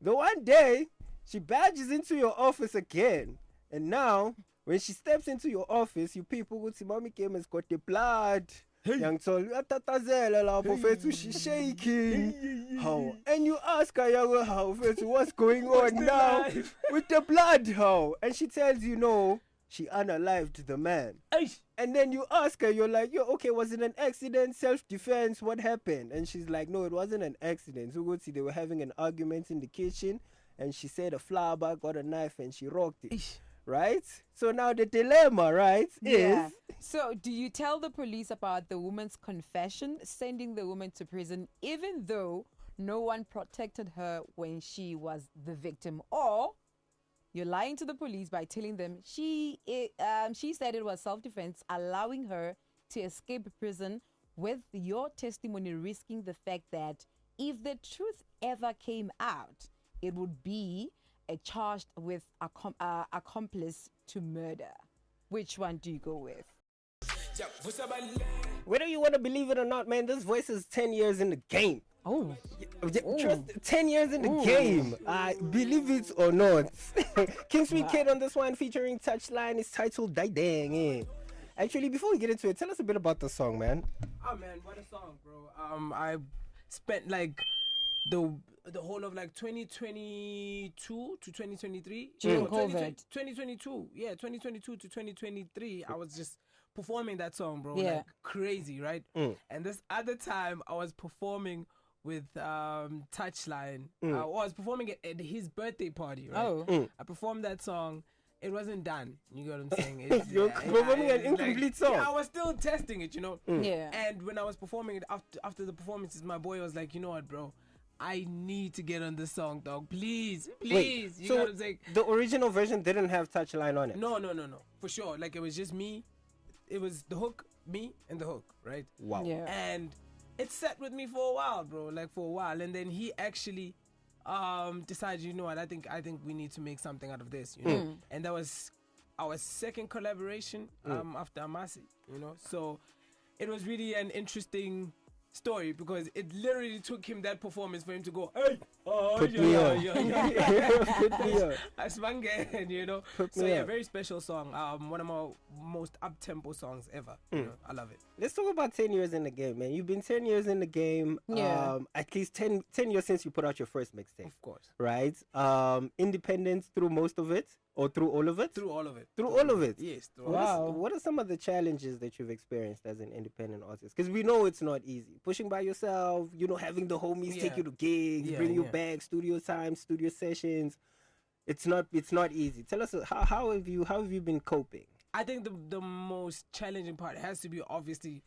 The one day, she badges into your office again. And now, when she steps into your office, you people would see mommy came has got the blood. Young soul, she's shaking. How? And you ask her, young, how, what's going on now with the blood? How? And she tells you, no, she unalived the man. And then you ask her, you're like, okay, was it an accident, self-defense? What happened? And she's like, no, it wasn't an accident. So go see, they were having an argument in the kitchen, and she said a flower got a knife and she rocked it. Right? So now the dilemma, right, is... So do you tell the police about the woman's confession, sending the woman to prison, even though no one protected her when she was the victim? Or you're lying to the police by telling them she said it was self-defense, allowing her to escape prison, with your testimony risking the fact that if the truth ever came out, it would be charged with accomplice to murder. Which one do you go with? Whether you want to believe it or not, man, this voice is 10 years in the game. Oh. Trust, 10 years in the game. Believe it or not. King SweetKid on this one featuring Tshwane is titled Die Dang. Actually, before we get into it, tell us a bit about the song, man. Oh man, what a song, bro. I spent like the whole of like 2022 to 2023 during COVID. 2022 to 2023 I was just performing that song, bro. Yeah. Like crazy, right? And this other time I was performing with Tshwane. I was performing at his birthday party, right? I performed that song. It wasn't done. You get what I'm saying? You're performing an incomplete song. Yeah, I was still testing it, you know? Yeah. And when I was performing it, after the performances, my boy was like, you know what, bro? I need to get on this song, dog. Please. Wait, you so know what I'm saying? the original version didn't have Tshwane on it? No. For sure. Like, it was just me. It was the hook, me, and the hook, right? Wow. Yeah. And it sat with me for a while, bro. Like, for a while. And then he actually decided, you know what, I think we need to make something out of this, you know? And that was our second collaboration after Amasi, you know? So it was really an interesting story because it literally took him that performance for him to go, hey, Put me on. Put me on. I swung it, you know. So yeah, very special song. One of my most up-tempo songs ever. You know, I love it. Let's talk about 10 years in the game, man. You've been 10 years in the game. Yeah. At least 10 years since you put out your first mixtape. Of course. Right? Independence through most of it? Or through all of it? Through all of it. Through all of it? Yes. What are some of the challenges that you've experienced as an independent artist? Because we know it's not easy. Pushing by yourself, you know, having the homies take you to gigs, bring you back, studio time, studio sessions. It's not easy. Tell us how have you been coping? I think the most challenging part has to be obviously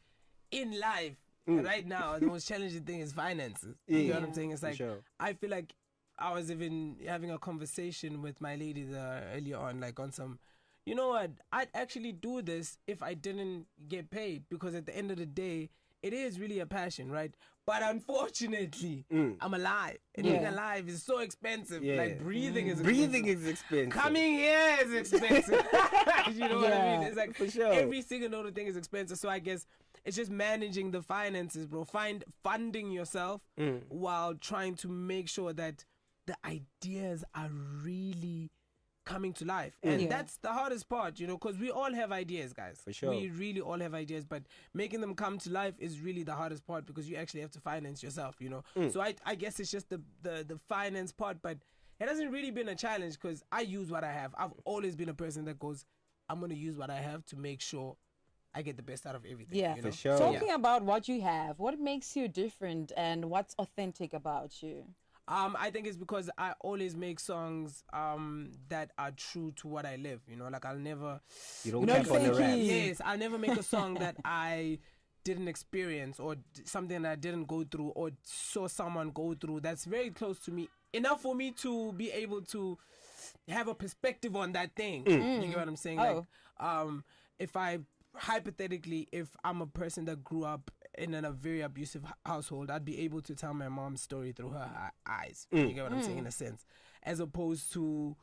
in life right now. The most challenging thing is finances. You know what I'm saying? It's like I feel like I was even having a conversation with my lady earlier on, like on some, you know what, I'd actually do this if I didn't get paid, because at the end of the day, it is really a passion, right? But unfortunately, I'm alive. And being alive is so expensive. Like breathing is expensive. Coming here is expensive. You know what I mean? It's like for sure. Every single little thing is expensive. So I guess it's just managing the finances, bro. Funding yourself while trying to make sure that the ideas are really coming to life. And that's the hardest part, you know, because we all have ideas, guys. For sure. We really all have ideas, but making them come to life is really the hardest part, because you actually have to finance yourself, you know. So I guess it's just the finance part, but it hasn't really been a challenge because I use what I have. I've always been a person that goes, I'm going to use what I have to make sure I get the best out of everything. Yeah, you know? for sure. Talking about what you have, what makes you different and what's authentic about you? I think it's because I always make songs that are true to what I live. You know, like I'll never. You don't cap on the rap. Yes, I'll never make a song that I didn't experience or something that I didn't go through or saw someone go through. That's very close to me. Enough for me to be able to have a perspective on that thing. You get what I'm saying? Oh. Like, hypothetically, if I'm a person that grew up in a very abusive household, I'd be able to tell my mom's story through her eyes. You get what I'm saying, in a sense, as opposed to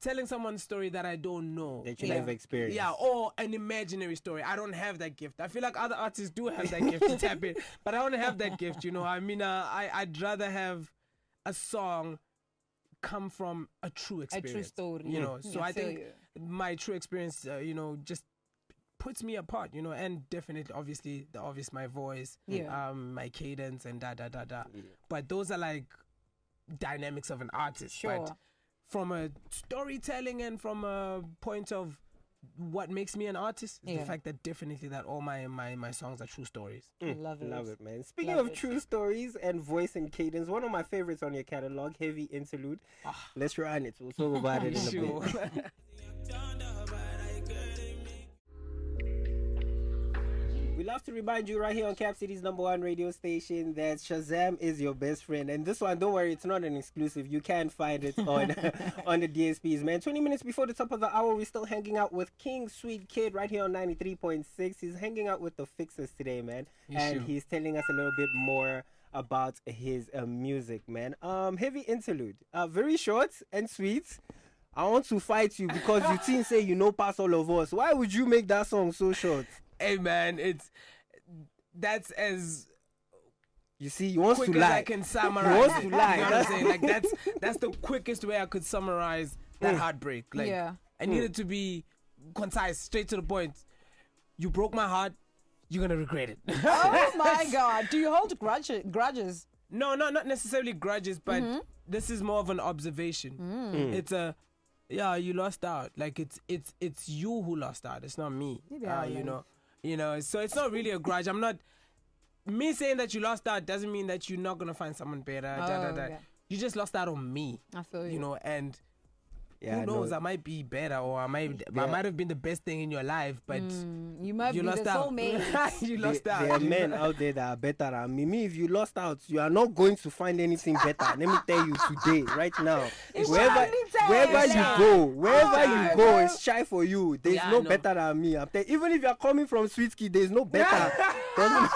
telling someone's story that I don't know, that you never experienced. Yeah, or an imaginary story. I don't have that gift. I feel like other artists do have that gift to tap in, but I don't have that gift. You know, I mean, I'd rather have a song come from a true experience. A true story. You know, so I think you. my true experience, you know, just puts me apart, you know, and definitely, obviously, my voice, my cadence and da. Yeah. But those are like dynamics of an artist. Sure. But from a storytelling and from a point of what makes me an artist is the fact that definitely that all my songs are true stories. Love it, man. Speaking of true stories and voice and cadence, one of my favorites on your catalog, Heavy Interlude. Let's run it. We'll talk about it in a bit. We love to remind you right here on Cap City's #1 radio station that Shazam is your best friend. And this one, don't worry, it's not an exclusive. You can find it on on the DSPs, man. 20 minutes before the top of the hour, we're still hanging out with King SweetKid right here on 93.6. He's hanging out with the Fixers today, man. He's telling us a little bit more about his music, man. Heavy Interlude. Very short and sweet. I want to fight you because you teens say you know past all of us. Why would you make that song so short? Hey man, that's as you see, he wants quick to as lie. I can summarize. He wants to lie. You know what I'm saying? Like that's the quickest way I could summarize that heartbreak. Like I needed to be concise, straight to the point. You broke my heart. You're gonna regret it. Oh my God! Do you hold grudges? No, not necessarily grudges, but this is more of an observation. It's a you lost out. Like it's you who lost out. It's not me. You know. So it's not really a grudge. I'm not. Me saying that you lost out doesn't mean that you're not gonna find someone better. Okay. You just lost out on me. I feel you. You know, and who knows? I might be better, or I might have been the best thing in your life, but you might be lost the out. soulmate. You lost out. There are men out there that are better than me. Me, if you lost out, you are not going to find anything better. Let me tell you today, right now. Wherever you go, it's shy for you. There's no better than me. Even if you are coming from SweetKid, there's no better. No,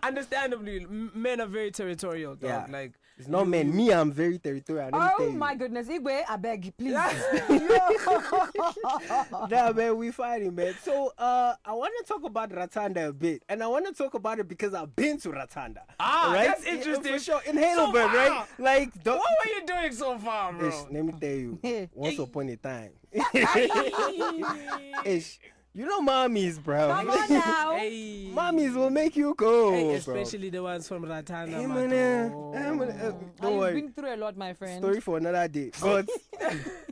understandably, men are very territorial. Dog. Yeah. Like it's not men. Me, I'm very territorial. Oh my goodness, Igwe, I beg you, please. Nah, man, we fighting, man. So, I want to talk about Ratanda a bit, and I want to talk about it because I've been to Ratanda. Right? That's interesting. For sure, in Heidelberg, right? Like, what were you doing so far, bro? Let me tell you, once upon a time. You know mommies, bro. Come on now. Hey. Mommies will make you go, especially the ones from Ratana. Don't worry. You've been through a lot, my friend. Story for another day. But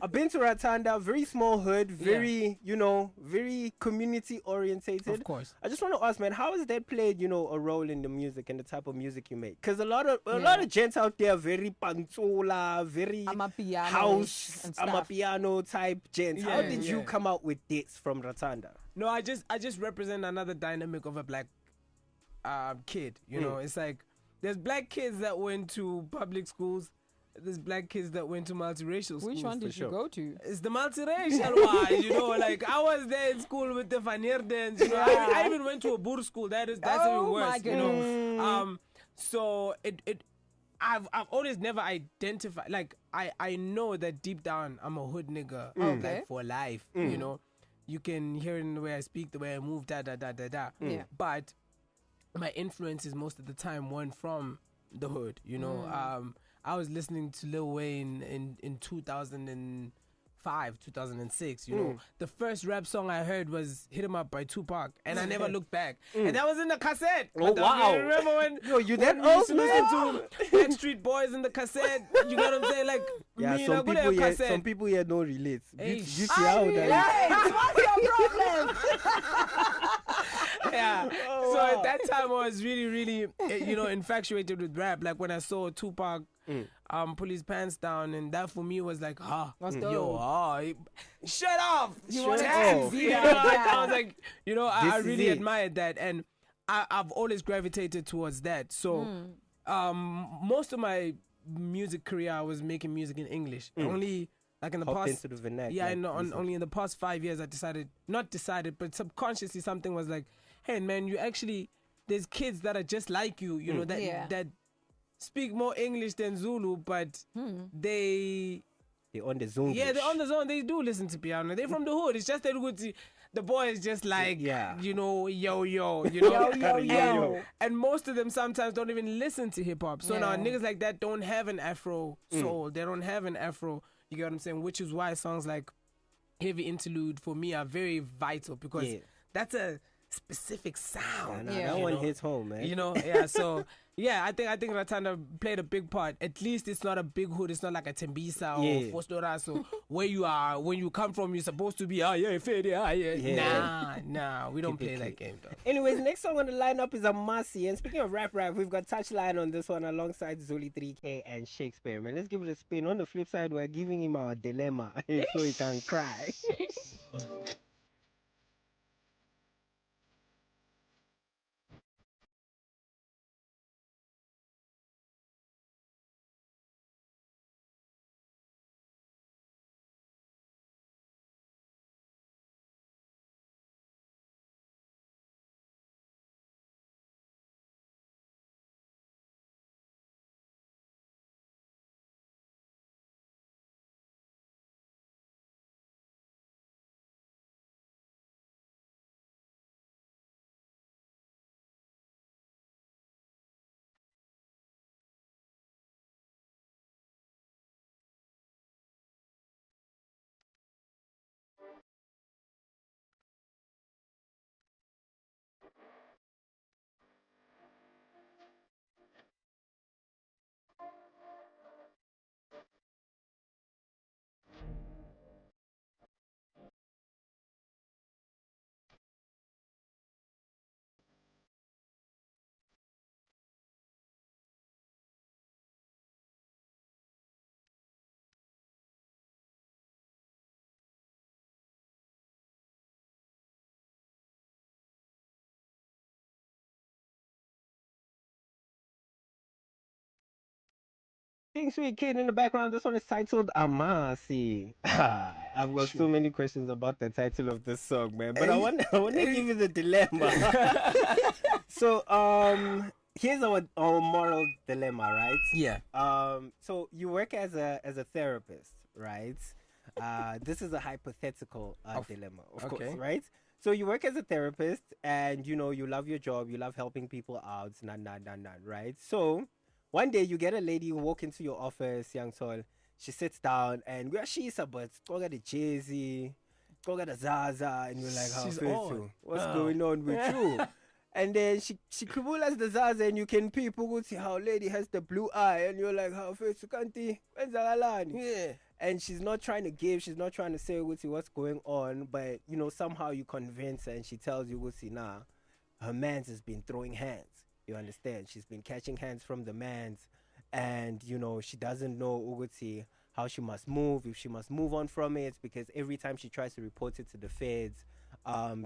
I've been to Ratanda, very small hood, very, very community orientated. Of course. I just want to ask, man, how has that played, a role in the music and the type of music you make? Because a lot of gents out there are very pantola, very house, amapiano type gents. How did you come out with this from Ratanda? No, I just represent another dynamic of a black kid. You know, it's like there's black kids that went to public schools. There's black kids that went to multiracial schools. Which one did you go to? It's the multiracial one. Like I was there in school with the Vanierden. I even went to a Boer school. That's even worse. My goodness. So I've always never identified. Like I know that deep down I'm a hood nigga. Like for life. You know. You can hear it in the way I speak, the way I move, da. Yeah. But my influences most of the time weren't from the hood, I was listening to Lil Wayne in 2005, 2006, The first rap song I heard was Hit 'Em Up by Tupac, and I never looked back. And that was in the cassette. Oh, wow. Remember when you that old, to listen to Backstreet Boys in the cassette? You know what I'm saying? Like, some people here don't relate. Hey, What's your problem? So at that time I was really, really, infatuated with rap. Like when I saw Tupac pull his pants down, and that for me was like, shut up. I was like, I really admired that, and I've always gravitated towards that. So most of my music career I was making music in English. Only like in the past into the vernacular. Only in the past 5 years I but subconsciously something was like, hey man, there's kids that are just like you, that speak more English than Zulu, but they're on the zone. Yeah, they're on the zone. They do listen to piano. They're from the hood. It's just that the boy is just like, you know, yo, yo. And most of them sometimes don't even listen to hip hop. So now niggas like that don't have an Afro soul. They don't have an Afro. You get what I'm saying? Which is why songs like Heavy Interlude for me are very vital, because that's a specific sound. That one hits home, man. You know, so I think Ratanda played a big part. At least it's not a big hood. It's not like a Tembisa or Fostoraso where you are, when you come from, you're supposed to be, Nah, we don't play that game, though. Anyways, next song on the lineup is Amasi. And speaking of rap, we've got Touchline on this one alongside Zuli 3K and Shakespeare. Man, let's give it a spin. On the flip side, we're giving him our dilemma so he can cry. King SweetKid in the background. This one is titled Amasi. I've got so many questions about the title of this song, man. But I want to give you the dilemma. So here's our moral dilemma, right? Yeah. So you work as a therapist, right? This is a hypothetical dilemma, of course, right? So you work as a therapist, and you know you love your job, you love helping people out, right? So one day you get a lady who walk into your office, young soul. She sits down and where she is about go get the Jay-Z, go get the Zaza, and you're like, how you? What's going on with you? And then she kribulas the Zaza, and you can people go see how lady has the blue eye, and you're like, how face kanti? Yeah. And she's not trying to give, she's not trying to say what's going on, but you know, somehow you convince her and she tells you nah, her man's has been throwing hands. You understand? She's been catching hands from the mans, and you know she doesn't know Uguti how she must move, if she must move on from it, because every time she tries to report it to the feds,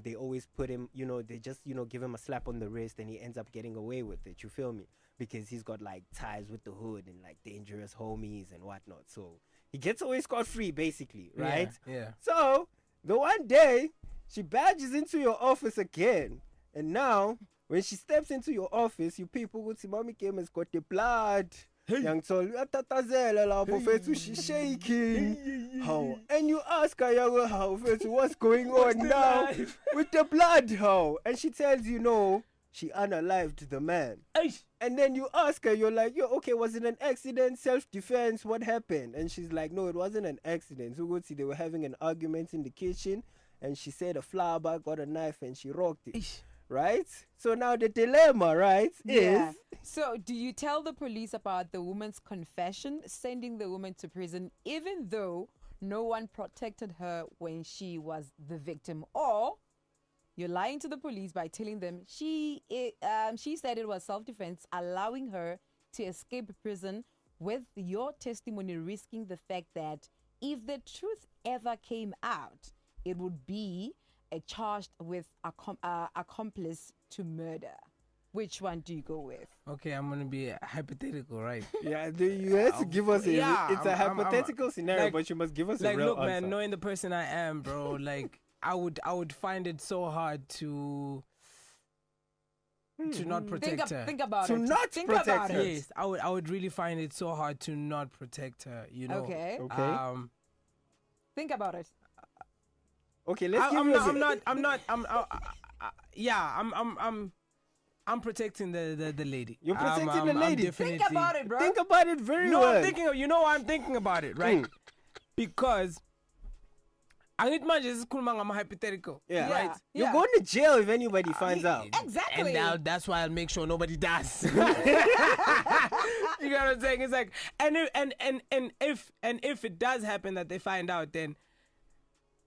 they always put him, you know, they just, you know, give him a slap on the wrist and he ends up getting away with it. You feel me? Because he's got like ties with the hood and like dangerous homies and whatnot. So he gets away scot-free, basically, right? Yeah. So the one day she badges into your office again, and now when she steps into your office, you people would see mommy came has got the blood. Young soul, she's shaking. How? And you ask her, how, what's going on now with the blood? How? And she tells you, no, she unalived the man. And then you ask her, you're like, yo, okay, was it an accident, self-defense? What happened? And she's like, no, it wasn't an accident. So good see, they were having an argument in the kitchen, and she said a flour bag got a knife and she rocked it. Right? So now the dilemma, right, is... So do you tell the police about the woman's confession, sending the woman to prison, even though no one protected her when she was the victim? Or you're lying to the police by telling them she said it was self-defense, allowing her to escape prison, with your testimony risking the fact that if the truth ever came out, it would be charged with accomplice to murder. Which one do you go with? Okay, I'm gonna be hypothetical, right? Yeah, you have to give us it's a hypothetical scenario, like, but you must give us a real look, answer. Man, knowing the person I am, bro, like I would find it so hard to not protect her. Think about it. To not think protect about her. Yes, I would really find it so hard to not protect her. You know. Okay. Okay. Think about it. Okay, let's give you. I'm protecting the lady. You're protecting the lady. Think about it, bro. Think about it very well. No, I'm thinking. You know why I'm thinking about it, right? Because I need my just hypothetical. Yeah. Right. You're going to jail if anybody finds out. Exactly. And now that's why I'll make sure nobody does. You know what I'm saying? It's like, and if it does happen that they find out, then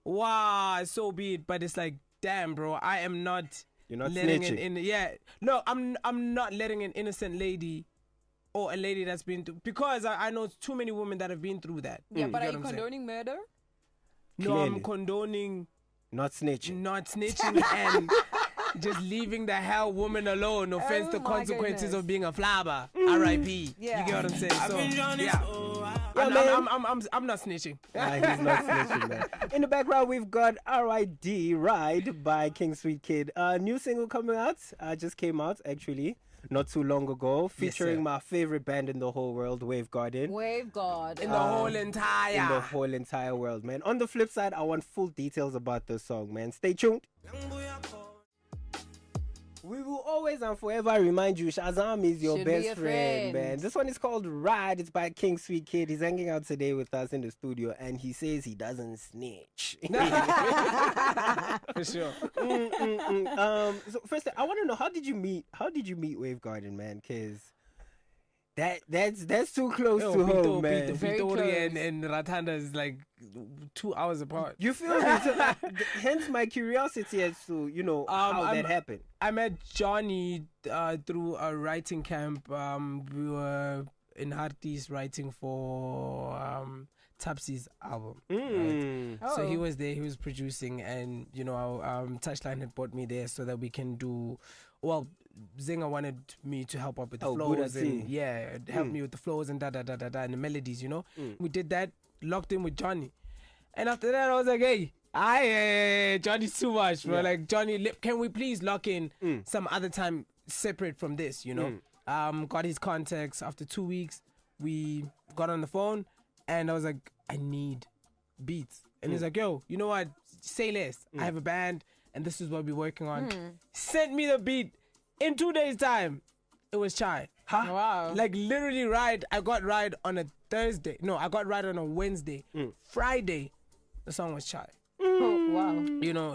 wow, so be it. But it's like, damn, bro, I am not. You're not letting snitching. No, I'm not letting an innocent lady or a lady that's been through, because I know too many women that have been through that. Yeah, but are you condoning murder? No, Clearly. I'm condoning Not snitching. and just leaving the hell woman alone. No offense, the consequences of being a flabber. R.I.P. Yeah. You get what I'm saying? So, yeah. I'm not snitching. He's not snitching, man. In the background, we've got R.I.D. Ride by King SweetKid. New single coming out. Just came out, actually, not too long ago, featuring my favorite band in the whole world, Wave Garden. Wave God. In the whole entire world, man. On the flip side, I want full details about the song, man. Stay tuned. We will always and forever remind you, Shazam is your best friend, man. This one is called Ride. It's by King SweetKid. He's hanging out today with us in the studio, and he says he doesn't snitch. For sure. So first, I want to know, how did you meet Wave Garden, man? Because that's too close to home, man. Very and Ratanda is like 2 hours apart. You feel me? So, hence my curiosity as to how that happened. I met Johnny through a writing camp. We were in Harties writing for Tapsi's album. Right? Oh. So he was there. He was producing, and Touchline had brought me there so that we can do. Well, Zinger wanted me to help up with the flows and help me with the flows and and the melodies. We did that. Locked in with Johnny, and after that I was like, hey, Johnny's too much, bro. Like, Johnny, can we please lock in some other time separate from this? Got his contacts. After 2 weeks, we got on the phone, and I was like, I need beats, and he's like, yo, you know what? Say less. I have a band, and this is what we're working on. Sent me the beat. In 2 days' time, it was Chai. Huh? Wow. Like, literally, Ride. I got Ride on a Thursday. No, I got Ride on a Wednesday. Friday, the song was Chai. Oh, wow.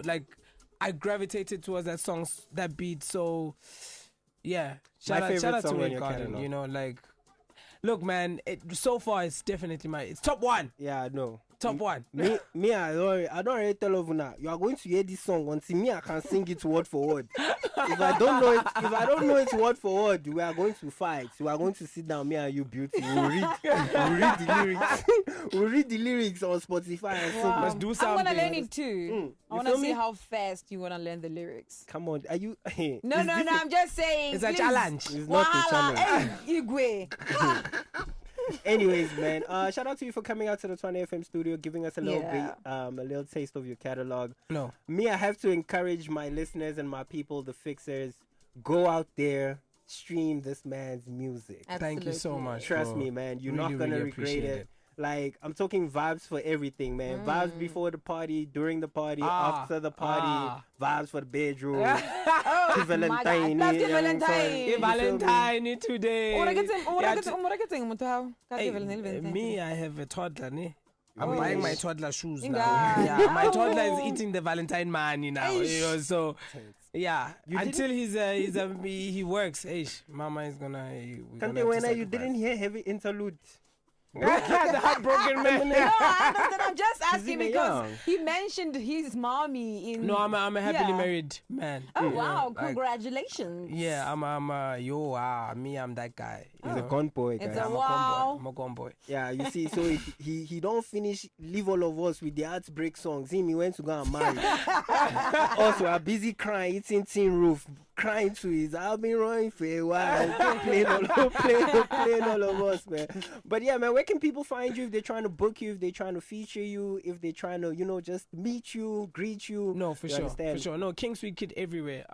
Like, I gravitated towards that beat. So, yeah. Shout out to Wave Garden. Like, look, man, so far it's definitely it's top one. Yeah, I know. Top one. Me, I don't already tell you now. You are going to hear this song until me, I can sing it word for word. If I don't know it word for word, we are going to fight. We are going to sit down, me and you, beauty. We'll read the lyrics. We'll read the lyrics on Spotify and sing. Let's do something. I want to learn it too. I want to see how fast you want to learn the lyrics. Come on, are you? No, I'm just saying. It's a challenge. It's not a challenge. Igwe. Anyways, man, shout out to you for coming out to the Tshwane FM studio, giving us a little taste of your catalog. No. Me, I have to encourage my listeners and my people, the fixers, go out there, stream this man's music. Absolutely. Thank you so much. Trust me, man, you're not gonna regret it. Like, I'm talking vibes for everything, man. Vibes before the party, during the party, after the party. Vibes for the bedroom. Valentine. Valentine today. Me, I have a toddler. I'm buying my toddler shoes now. Yeah, my toddler is eating the Valentine money now. So, yeah. Until he works. Mama is gonna. You didn't hear heavy interlude. The heartbroken man. No, I understand. I'm just asking because he mentioned his mommy in. No, I'm a happily married man. Oh wow! Congratulations. Yeah, I'm that guy. He's a gun boy. It's a wow. I'm a gun boy. Yeah, you see, so he don't finish Leave All of Us with the heartbreak songs. He went to go and marry. Also, I'm busy crying, eating tin roof, crying to his. I've been running for a while, playing all of us, man. But yeah, man, where can people find you if they're trying to book you, if they're trying to feature you, if they're trying to, just meet you, greet you? No, for sure. No, King SweetKid everywhere.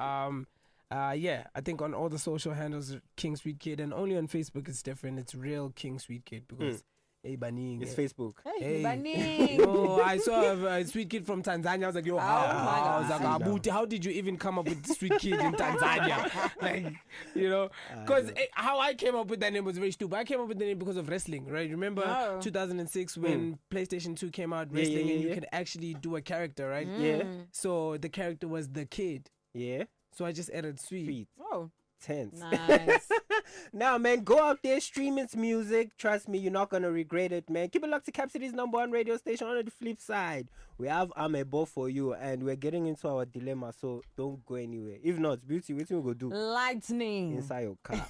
I think on all the social handles, King SweetKid, and only on Facebook it's different. It's real King SweetKid because Hey, Baning. It's Facebook. Hey, Baning. No, I saw a sweet kid from Tanzania. I was like, yo, how? I was like, Abuti, how did you even come up with sweet kid in Tanzania? Like, you know, because how I came up with that name was very stupid. I came up with the name because of wrestling, right? Remember 2006 when PlayStation 2 came out, wrestling, and you could actually do a character, right? Yeah. So the character was the kid. Yeah. So I just added sweet. Oh. Tense. Nice. Now, man, go out there, stream its music. Trust me, you're not gonna regret it, man. Keep it locked to Cap City's #1 radio station. On the flip side, we have Amebo for you, and we're getting into our dilemma, so don't go anywhere. If not, Beauty, what we go do? Lightning Inside your car.